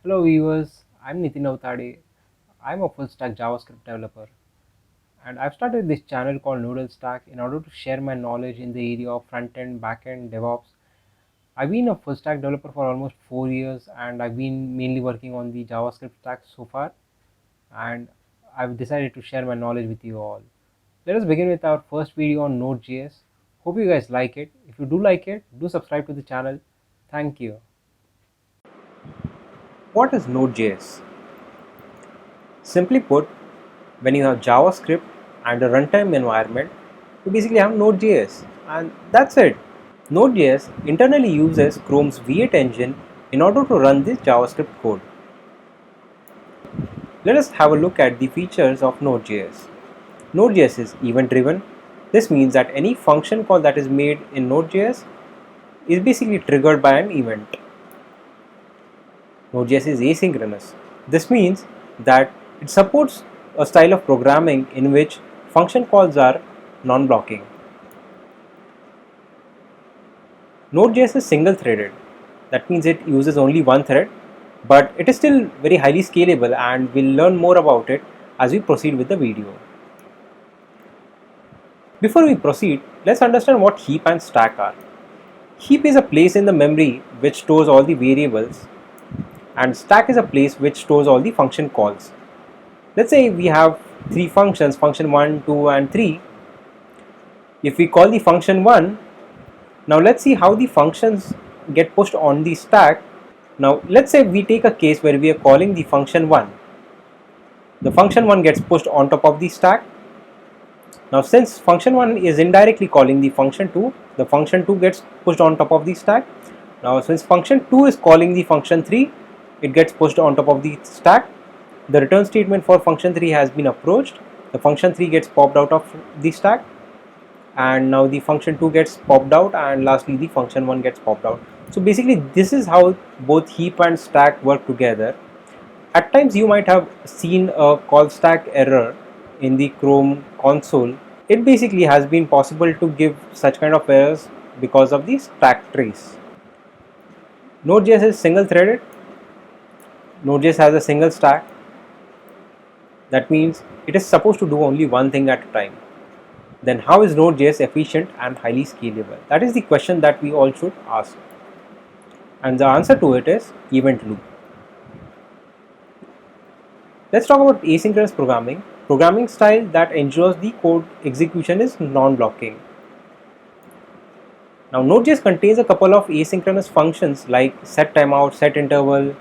Hello viewers, I'm Nitin Avtade. I'm a full stack JavaScript developer and I've started this channel called Noodle Stack in order to share my knowledge in the area of front end, back end, DevOps. I've been a full stack developer for almost 4 years and I've been mainly working on the JavaScript stack so far, and I've decided to share my knowledge with you all. Let us begin with our first video on Node.js. Hope you guys like it. If you do like it, do subscribe to the channel. Thank you. What is Node.js? Simply put, when you have JavaScript and a runtime environment, you basically have Node.js, and that's it. Node.js internally uses Chrome's V8 engine in order to run this JavaScript code. Let us have a look at the features of Node.js. Node.js is event driven. This means that any function call that is made in Node.js is basically triggered by an event. Node.js is asynchronous. This means that it supports a style of programming in which function calls are non-blocking. Node.js is single-threaded. That means it uses only one thread, but it is still very highly scalable, and we'll learn more about it as we proceed with the video. Before we proceed, let's understand what heap and stack are. Heap is a place in the memory which stores all the variables, and stack is a place which stores all the function calls. Let's say we have three functions, function 1, 2 and 3. If we call the function 1, now let's see how the functions get pushed on the stack. Now let's say we take a case where we are calling the function 1. The function 1 gets pushed on top of the stack. Now since function 1 is indirectly calling the function 2, the function 2 gets pushed on top of the stack. Now since function 2 is calling the function 3, it gets pushed on top of the stack. The return statement for function 3 has been approached. The function 3 gets popped out of the stack, and now the function 2 gets popped out, and lastly the function 1 gets popped out. So basically this is how both heap and stack work together. At times you might have seen a call stack error in the Chrome console. It basically has been possible to give such kind of errors because of the stack trace. Node.js is single threaded. Node.js has a single stack. That means it is supposed to do only one thing at a time. Then how is Node.js efficient and highly scalable? That is the question that we all should ask. And the answer to it is event loop. Let's talk about asynchronous programming. Programming style that ensures the code execution is non-blocking. Now Node.js contains a couple of asynchronous functions like set timeout, set interval,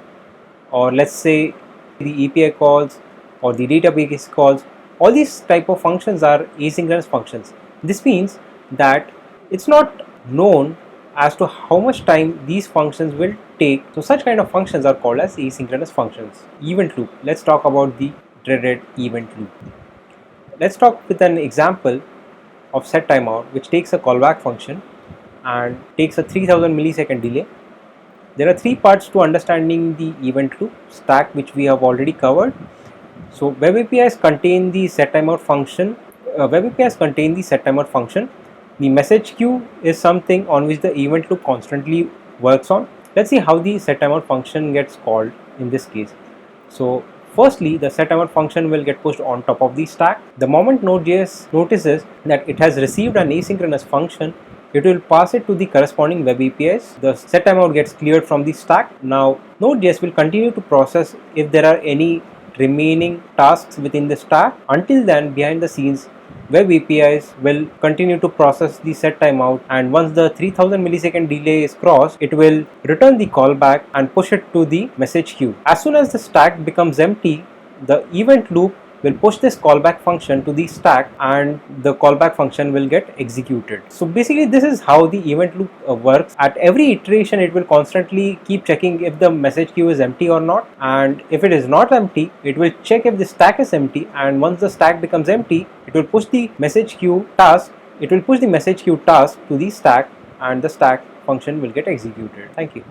or let's say the API calls or the database calls. All these type of functions are asynchronous functions. This means that it's not known as to how much time these functions will take. So such kind of functions are called as asynchronous functions. Event loop. Let's talk about the dreaded event loop. Let's talk with an example of set timeout, which takes a callback function and takes a 3000 millisecond delay. There are three parts to understanding the event loop: stack, which we have already covered. So web APIs contain the set timeout function. The message queue is something on which the event loop constantly works on. Let's see how the set timeout function gets called in this case. So firstly, the set timeout function will get pushed on top of the stack. The moment Node.js notices that it has received an asynchronous function, it will pass it to the corresponding web APIs. The set timeout gets cleared from the stack. Now Node.js will continue to process if there are any remaining tasks within the stack. Until then, behind the scenes, web APIs will continue to process the set timeout, and once the 3000 millisecond delay is crossed, it will return the callback and push it to the message queue. As soon as the stack becomes empty, the event loop will push this callback function to the stack and the callback function will get executed. So basically this is how the event loop works. At every iteration it will constantly keep checking if the message queue is empty or not, and if it is not empty, it will check if the stack is empty, and once the stack becomes empty, it will push the message queue task to the stack, and the stack function will get executed. Thank you.